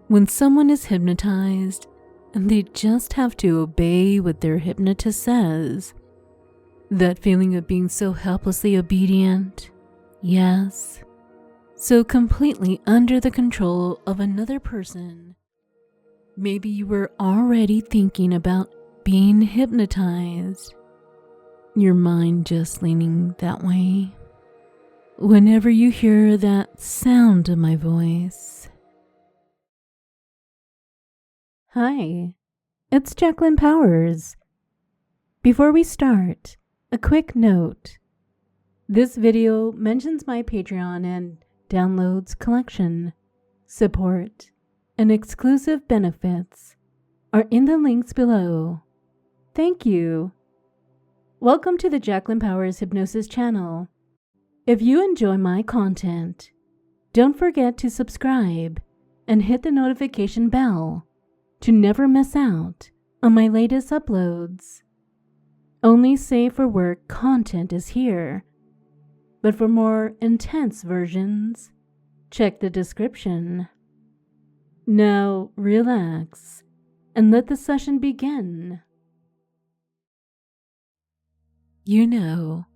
When someone is hypnotized and they just have to obey what their hypnotist says, that feeling of being so helplessly obedient, yes, so completely under the control of another person. Maybe you were already thinking about being hypnotized, your mind just leaning that way. Whenever you hear that sound of my voice. Hi, it's Jacqueline Powers. Before we start, a quick note. This video mentions my Patreon and downloads collection. Support and exclusive benefits are in the links below. Thank you. Welcome to the Jacqueline Powers Hypnosis channel. If you enjoy my content, don't forget to subscribe and hit the notification bell to never miss out on my latest uploads. Only safe for work content is here, but for more intense versions, check the description. Now relax and let the session begin. You know,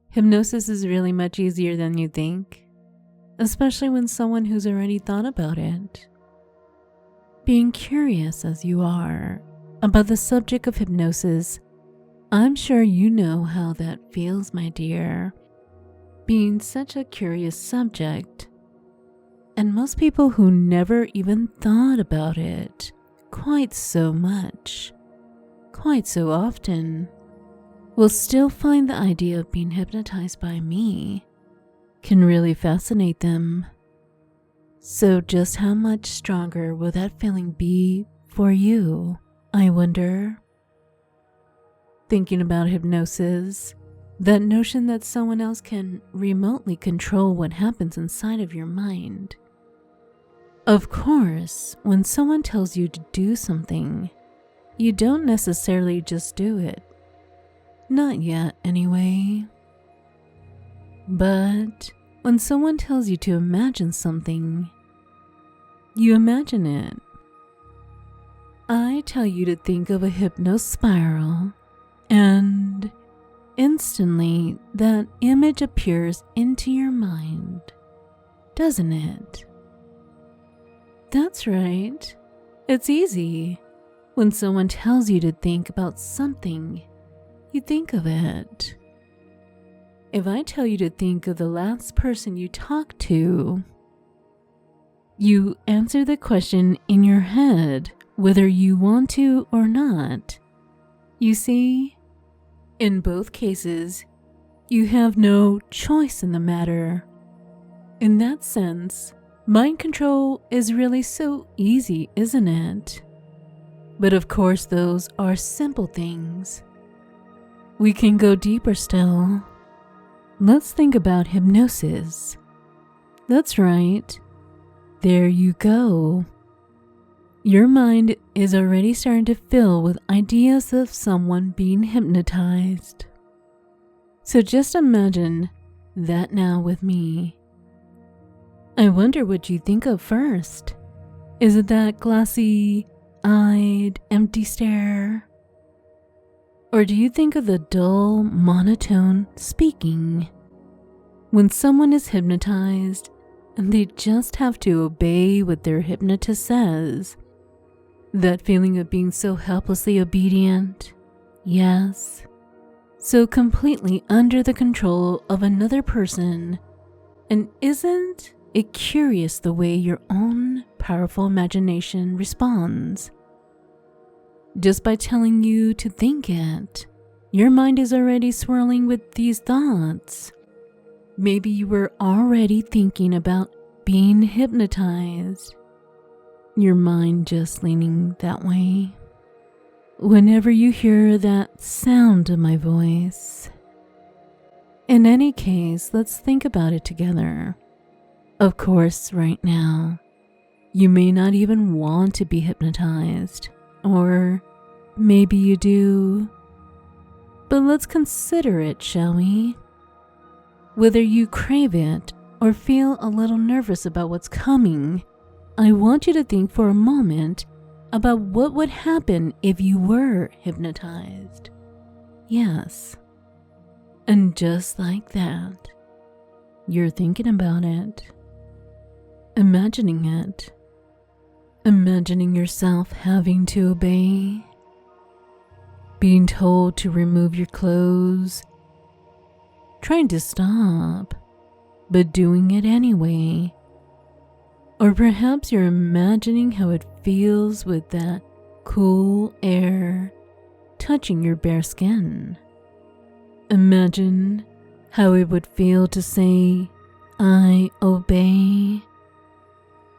hypnosis is really much easier than you think, especially when someone who's already thought about it. Being curious as you are about the subject of hypnosis, I'm sure you know how that feels, my dear. Being such a curious subject, and most people who never even thought about it quite so much, quite so often, will still find the idea of being hypnotized by me can really fascinate them. So just how much stronger will that feeling be for you, I wonder? Thinking about hypnosis, that notion that someone else can remotely control what happens inside of your mind. Of course, when someone tells you to do something, you don't necessarily just do it. Not yet, anyway. But when someone tells you to imagine something, you imagine it. I tell you to think of a hypnosis spiral, and instantly that image appears into your mind, doesn't it? That's right. It's easy. When someone tells you to think about something, you think of it. If I tell you to think of the last person you talked to, you answer the question in your head whether you want to or not. You see, in both cases, you have no choice in the matter. In that sense, mind control is really so easy, isn't it? But of course, those are simple things. We can go deeper still. Let's think about hypnosis. That's right. There you go. Your mind is already starting to fill with ideas of someone being hypnotized. So just imagine that now with me. I wonder what you think of first. Is it that glassy-eyed, empty stare? Or do you think of the dull, monotone speaking? When someone is hypnotized and they just have to obey what their hypnotist says, that feeling of being so helplessly obedient, yes, so completely under the control of another person. And isn't it curious the way your own powerful imagination responds? Just by telling you to think it, your mind is already swirling with these thoughts. Maybe you were already thinking about being hypnotized, your mind just leaning that way. Whenever you hear that sound of my voice. In any case, let's think about it together. Of course, right now, you may not even want to be hypnotized, or maybe you do. But let's consider it, shall we? Whether you crave it or feel a little nervous about what's coming, I want you to think for a moment about what would happen if you were hypnotized. Yes. And just like that, you're thinking about it, imagining it, imagining yourself having to obey, being told to remove your clothes, trying to stop, but doing it anyway. Or perhaps you're imagining how it feels with that cool air touching your bare skin. Imagine how it would feel to say, "I obey,"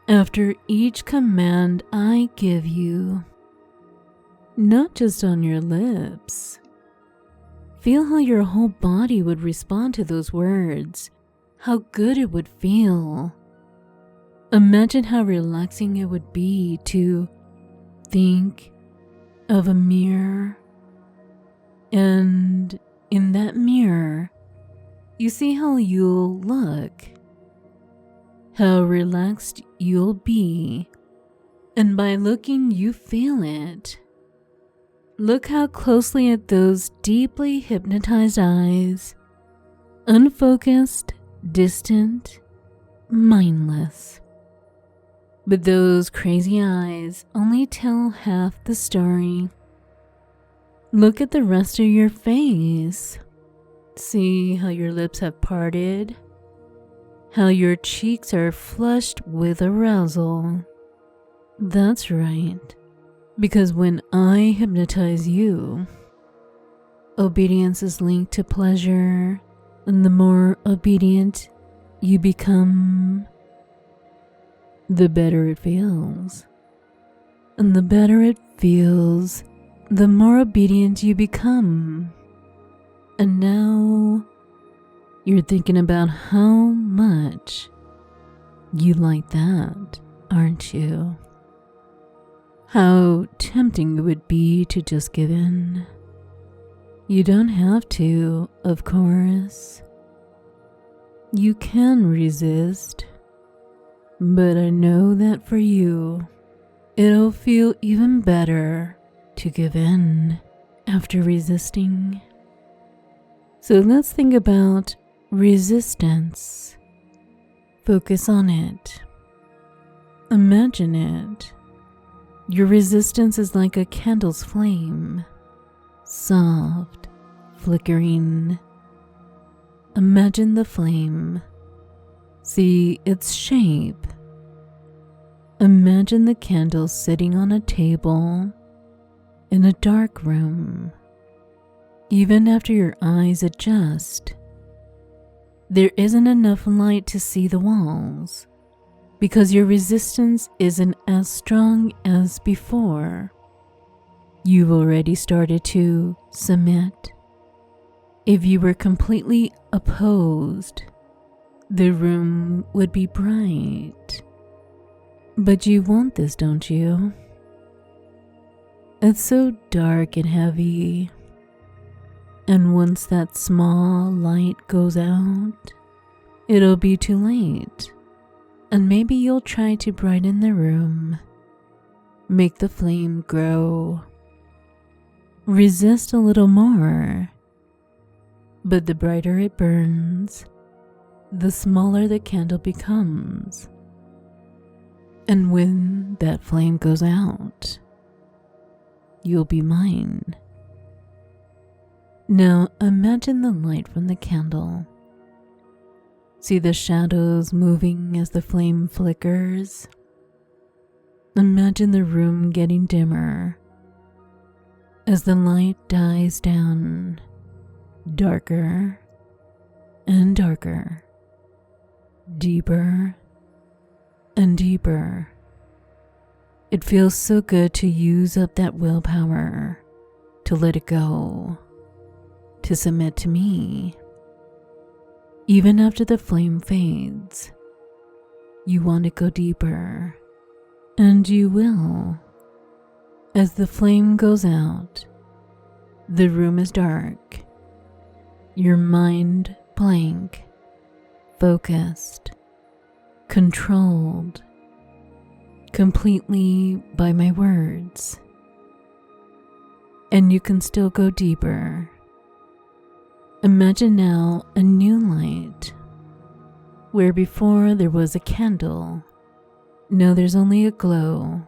after each command I give you. Not just on your lips. Feel how your whole body would respond to those words, how good it would feel. Imagine how relaxing it would be to think of a mirror, and in that mirror, you see how you'll look, how relaxed you'll be, and by looking, you feel it. Look how closely at those deeply hypnotized eyes, unfocused, distant, mindless. But those crazy eyes only tell half the story. Look at the rest of your face. See how your lips have parted, how your cheeks are flushed with arousal. That's right, because when I hypnotize you, obedience is linked to pleasure, and the more obedient you become, the better it feels. And the better it feels, the more obedient you become. And now you're thinking about how much you like that, aren't you? How tempting it would be to just give in. You don't have to, of course. You can resist. But I know that for you, it'll feel even better to give in after resisting. So let's think about resistance. Focus on it. Imagine it. Your resistance is like a candle's flame, soft, flickering. Imagine the flame. See its shape. Imagine the candle sitting on a table in a dark room. Even after your eyes adjust, there isn't enough light to see the walls because your resistance isn't as strong as before. You've already started to submit. If you were completely opposed, the room would be bright. But you want this, don't you? It's so dark and heavy. And once that small light goes out, it'll be too late. And maybe you'll try to brighten the room. Make the flame grow. Resist a little more. But the brighter it burns, the smaller the candle becomes. And when that flame goes out, you'll be mine. Now imagine the light from the candle. See the shadows moving as the flame flickers. Imagine the room getting dimmer as the light dies down, darker and darker, deeper and deeper. It feels so good to use up that willpower, to let it go, to submit to me. Even after the flame fades, you want to go deeper, and you will. As the flame goes out, the room is dark, your mind blank, focused, controlled, completely by my words. And you can still go deeper. Imagine now a new light, where before there was a candle. Now there's only a glow,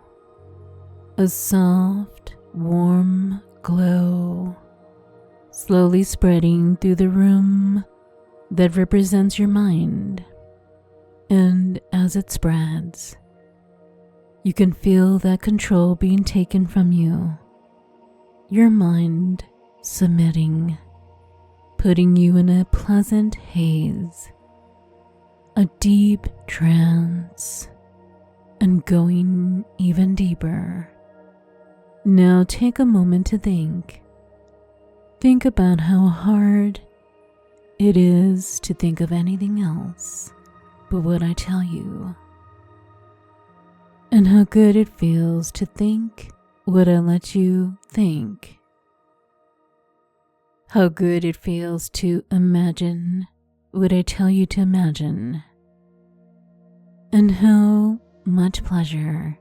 a soft, warm glow, slowly spreading through the room that represents your mind. And as it spreads, you can feel that control being taken from you, your mind submitting, putting you in a pleasant haze, a deep trance, and going even deeper. Now take a moment to think. Think about how hard it is to think of anything else but what I tell you, and how good it feels to think what I let you think. How good it feels to imagine what I tell you to imagine, and how much pleasure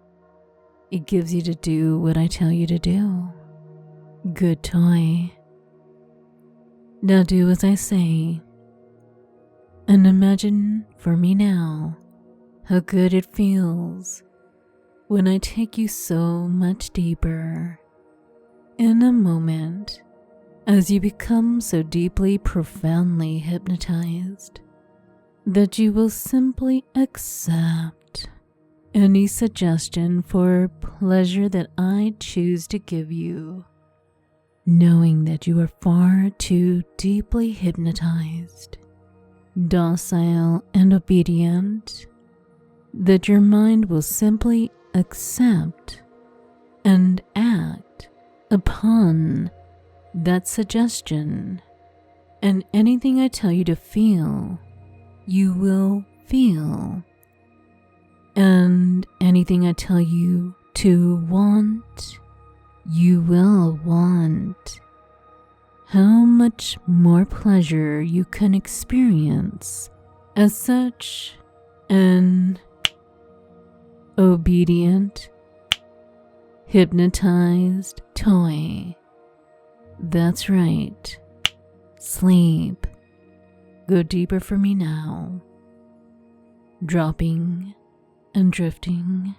it gives you to do what I tell you to do. Good toy. Now do as I say, and imagine for me now how good it feels when I take you so much deeper. In a moment, as you become so deeply, profoundly hypnotized that you will simply accept any suggestion for pleasure that I choose to give you, knowing that you are far too deeply hypnotized, docile and obedient, that your mind will simply accept and act upon that suggestion, and anything I tell you to feel, you will feel, and anything I tell you to want, you will want. How much more pleasure you can experience as such an obedient, hypnotized toy. That's right. Sleep. Go deeper for me now. Dropping and drifting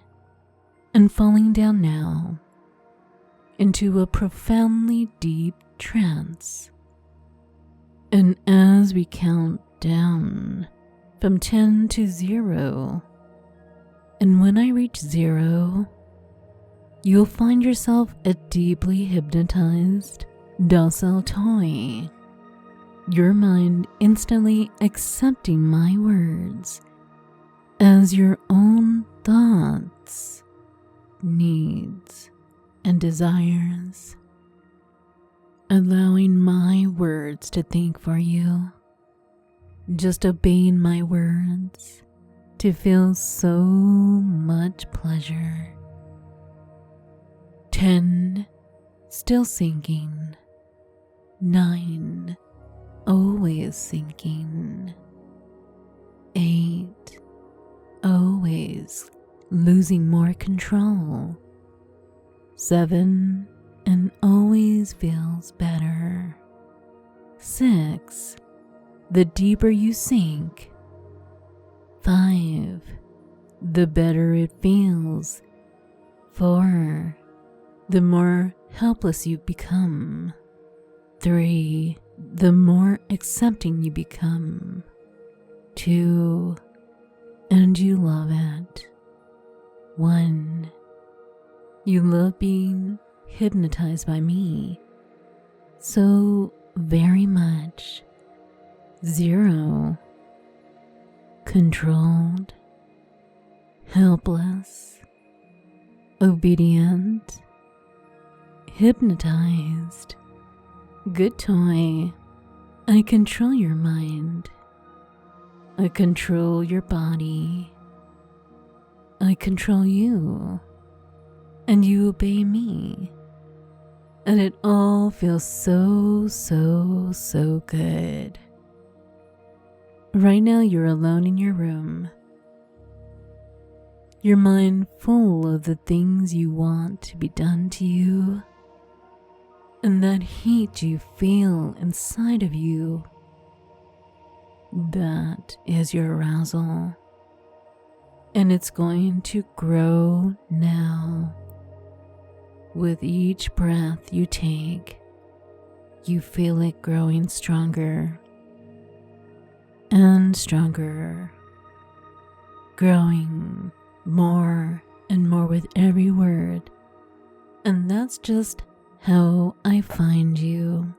and falling down now into a profoundly deep trance. And as we count down from 10 to 0, and when I reach 0, you'll find yourself a deeply hypnotized, docile toy, your mind instantly accepting my words as your own thoughts, needs, and desires, allowing my words to think for you, just obeying my words to feel so much pleasure. 10, still sinking. 9, always sinking. 8, always losing more control. 7, and always feels better. 6, the deeper you sink. 5, the better it feels. 4, the more helpless you become. 3, the more accepting you become. 2, and you love it. 1, you love being hypnotized by me so very much. 0, controlled, helpless, obedient, hypnotized. Good toy. I control your mind. I control your body. I control you. And you obey me. And it all feels so, so, so good. Right now you're alone in your room. Your mind full of the things you want to be done to you, and that heat you feel inside of you, that is your arousal. And it's going to grow now. With each breath you take, you feel it growing stronger and stronger, growing more and more with every word. And that's just how I find you.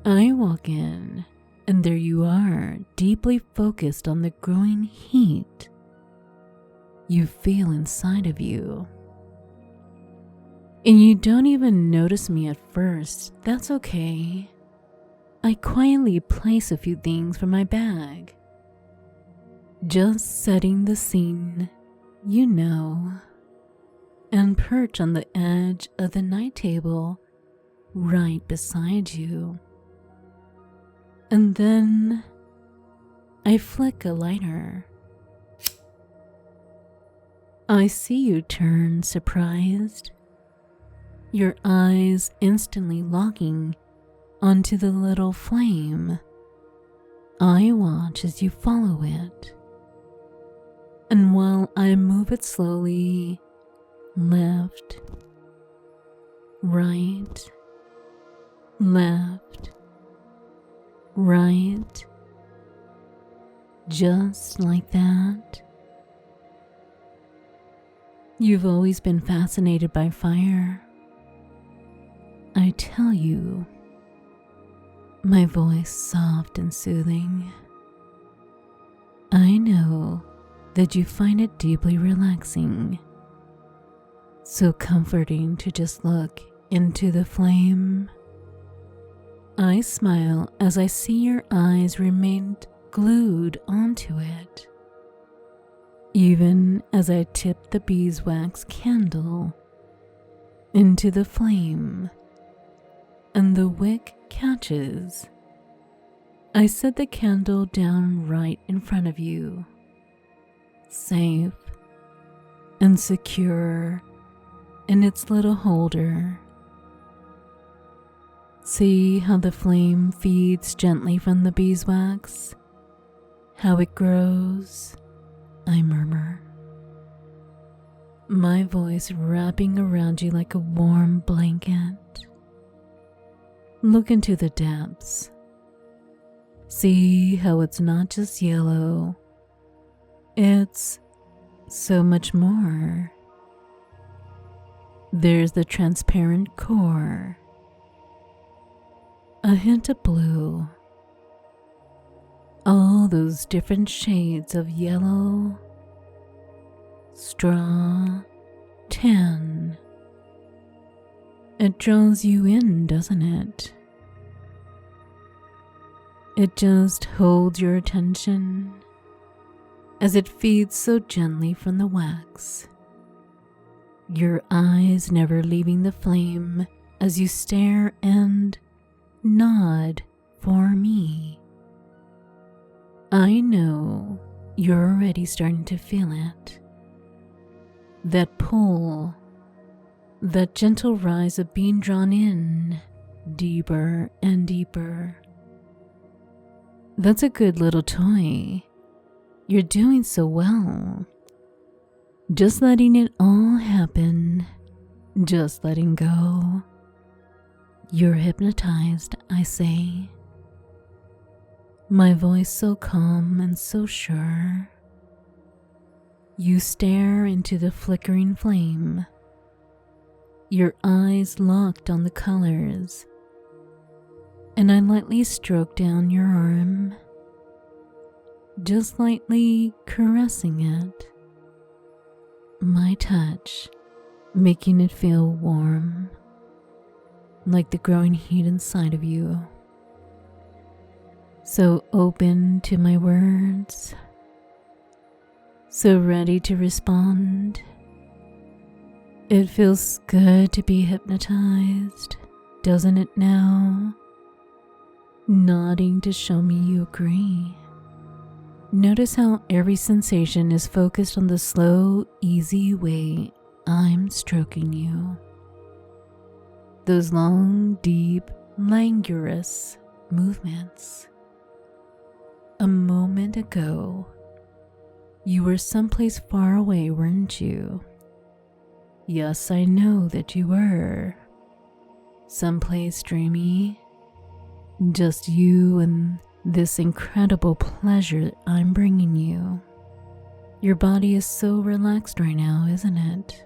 I walk in, and there you are, deeply focused on the growing heat you feel inside of you. And you don't even notice me at first. That's okay. I quietly place a few things from my bag, just setting the scene, you know, and perch on the edge of the night table right beside you. And then I flick a lighter. I see you turn surprised, your eyes instantly locking onto the little flame. I watch as you follow it, and while I move it slowly, left, right, left, right, just like that. You've always been fascinated by fire. I tell you, my voice soft and soothing. I know that you find it deeply relaxing, so comforting to just look into the flame. I smile as I see your eyes remained glued onto it, even as I tip the beeswax candle into the flame and the wick catches. I set the candle down right in front of you, safe and secure in its little holder. See how the flame feeds gently from the beeswax, how it grows, I murmur, my voice wrapping around you like a warm blanket. Look into the depths. See how it's not just yellow, it's so much more. There's the transparent core, a hint of blue, all those different shades of yellow, straw, tan. It draws you in, doesn't it? It just holds your attention as it feeds so gently from the wax, your eyes never leaving the flame as you stare and nod for me. I know you're already starting to feel it. That pull, that gentle rise of being drawn in deeper and deeper. That's a good little toy. You're doing so well. Just letting it all happen. Just letting go. You're hypnotized, I say. My voice so calm and so sure. You stare into the flickering flame, your eyes locked on the colors, and I lightly stroke down your arm, just lightly caressing it, my touch making it feel warm, like the growing heat inside of you. So open to my words, so ready to respond. It feels good to be hypnotized, doesn't it now? Nodding to show me you agree. Notice how every sensation is focused on the slow, easy way I'm stroking you. Those long, deep, languorous movements. A moment ago, you were someplace far away, weren't you? Yes, I know that you were. Someplace dreamy. Just you and this incredible pleasure I'm bringing you. Your body is so relaxed right now, isn't it?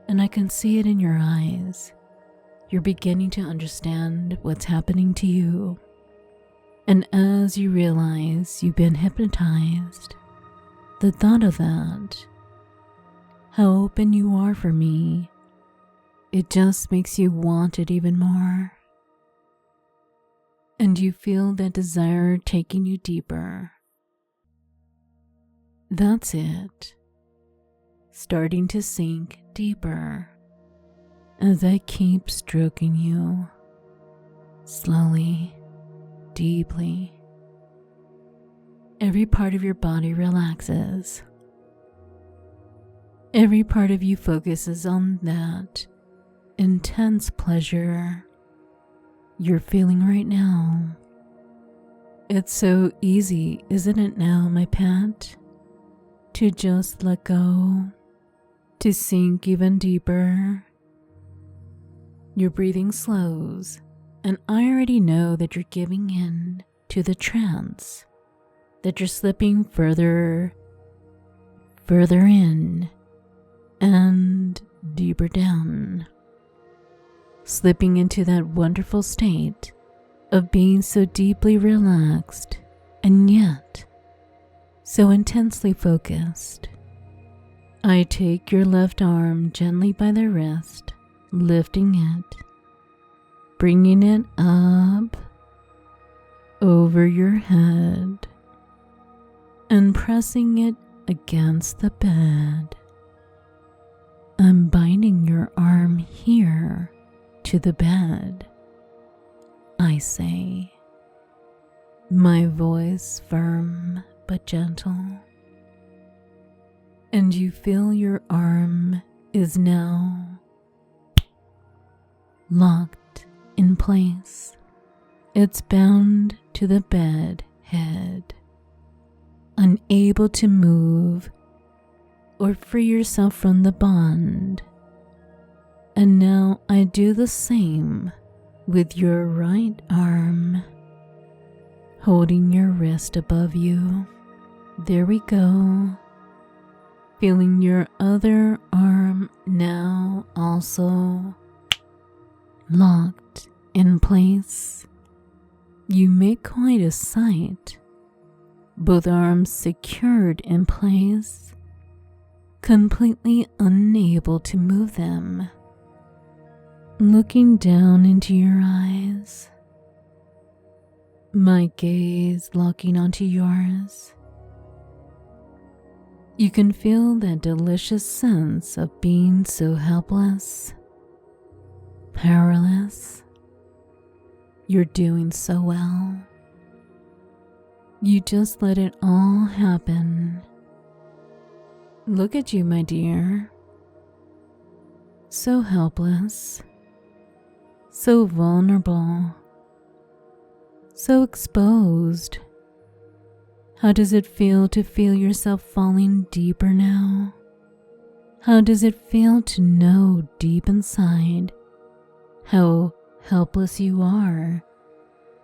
And I can see it in your eyes. You're beginning to understand what's happening to you. And as you realize you've been hypnotized, the thought of that, how open you are for me, it just makes you want it even more. And you feel that desire taking you deeper. That's it. Starting to sink deeper as I keep stroking you, slowly, deeply. Every part of your body relaxes. Every part of you focuses on that intense pleasure you're feeling right now. It's so easy, isn't it now, my pet? To just let go, to sink even deeper. Your breathing slows, and I already know that you're giving in to the trance, that you're slipping further in, and deeper down, slipping into that wonderful state of being so deeply relaxed and yet so intensely focused. I take your left arm gently by the wrist, lifting it, bringing it up over your head, and pressing it against the bed. I'm binding your arm here to the bed. I say, my voice firm but gentle. And you feel your arm is now locked in place. It's bound to the bed head, unable to move or free yourself from the bond. And now I do the same with your right arm, holding your wrist above you. There we go. Feeling your other arm now also locked in place. You make quite a sight. Both arms secured in place, completely unable to move them. Looking down into your eyes, my gaze locking onto yours. You can feel that delicious sense of being so helpless, powerless. You're doing so well. You just let it all happen. Look at you, my dear. So helpless, so vulnerable, so exposed. How does it feel to feel yourself falling deeper now? How does it feel to know deep inside how helpless you are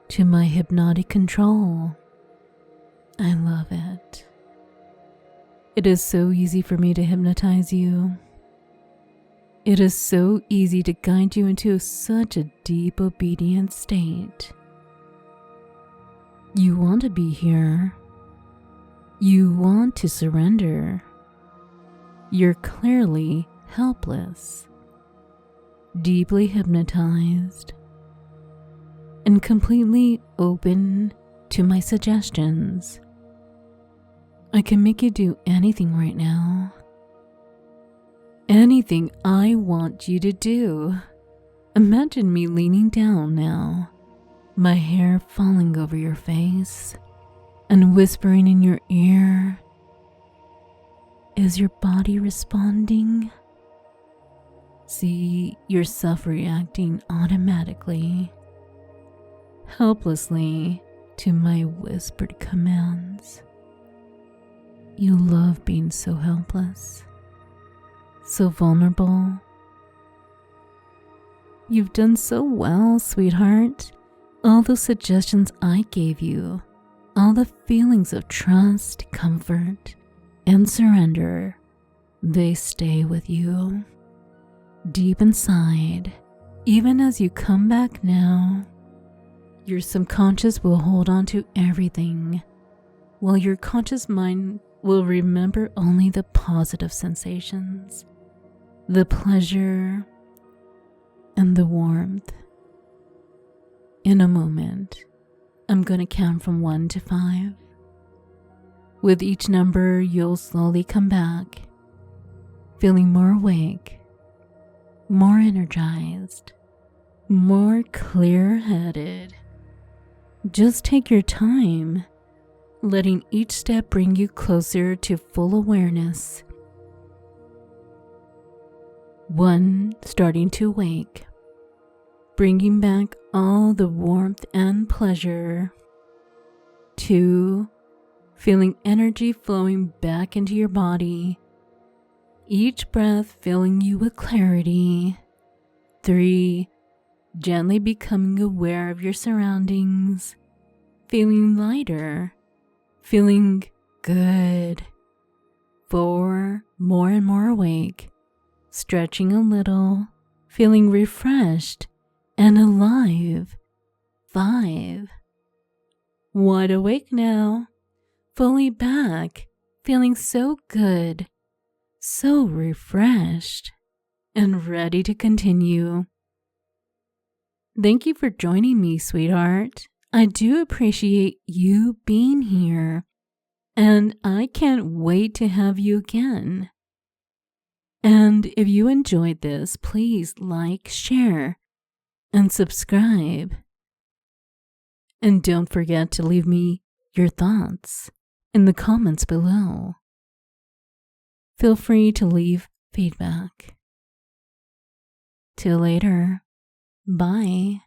to my hypnotic control? I love it. It is so easy for me to hypnotize you. It is so easy to guide you into such a deep, obedient state. You want to be here. You want to surrender. You're clearly helpless, deeply hypnotized, and completely open to my suggestions. I can make you do anything right now. Anything I want you to do. Imagine me leaning down now, my hair falling over your face, and whispering in your ear. Is your body responding? See yourself reacting automatically, helplessly to my whispered commands. You love being so helpless, so vulnerable. You've done so well, sweetheart. All those suggestions I gave you, all the feelings of trust, comfort, and surrender, they stay with you. Deep inside, even as you come back now, your subconscious will hold on to everything, while your conscious mind will remember only the positive sensations, the pleasure, and the warmth. In a moment, I'm going to count from 1 to 5. With each number, you'll slowly come back, feeling more awake, more energized, more clear-headed. Just take your time, letting each step bring you closer to full awareness. 1, starting to wake, bringing back all the warmth and pleasure. 2, feeling energy flowing back into your body, each breath filling you with clarity. 3, gently becoming aware of your surroundings, feeling lighter, feeling good. 4, more and more awake, stretching a little, feeling refreshed and alive. 5, wide awake now, fully back, feeling so good, so refreshed, and ready to continue. Thank you for joining me, sweetheart. I do appreciate you being here, and I can't wait to have you again. And if you enjoyed this, please like, share, and subscribe. And don't forget to leave me your thoughts in the comments below. Feel free to leave feedback. Till later. Bye.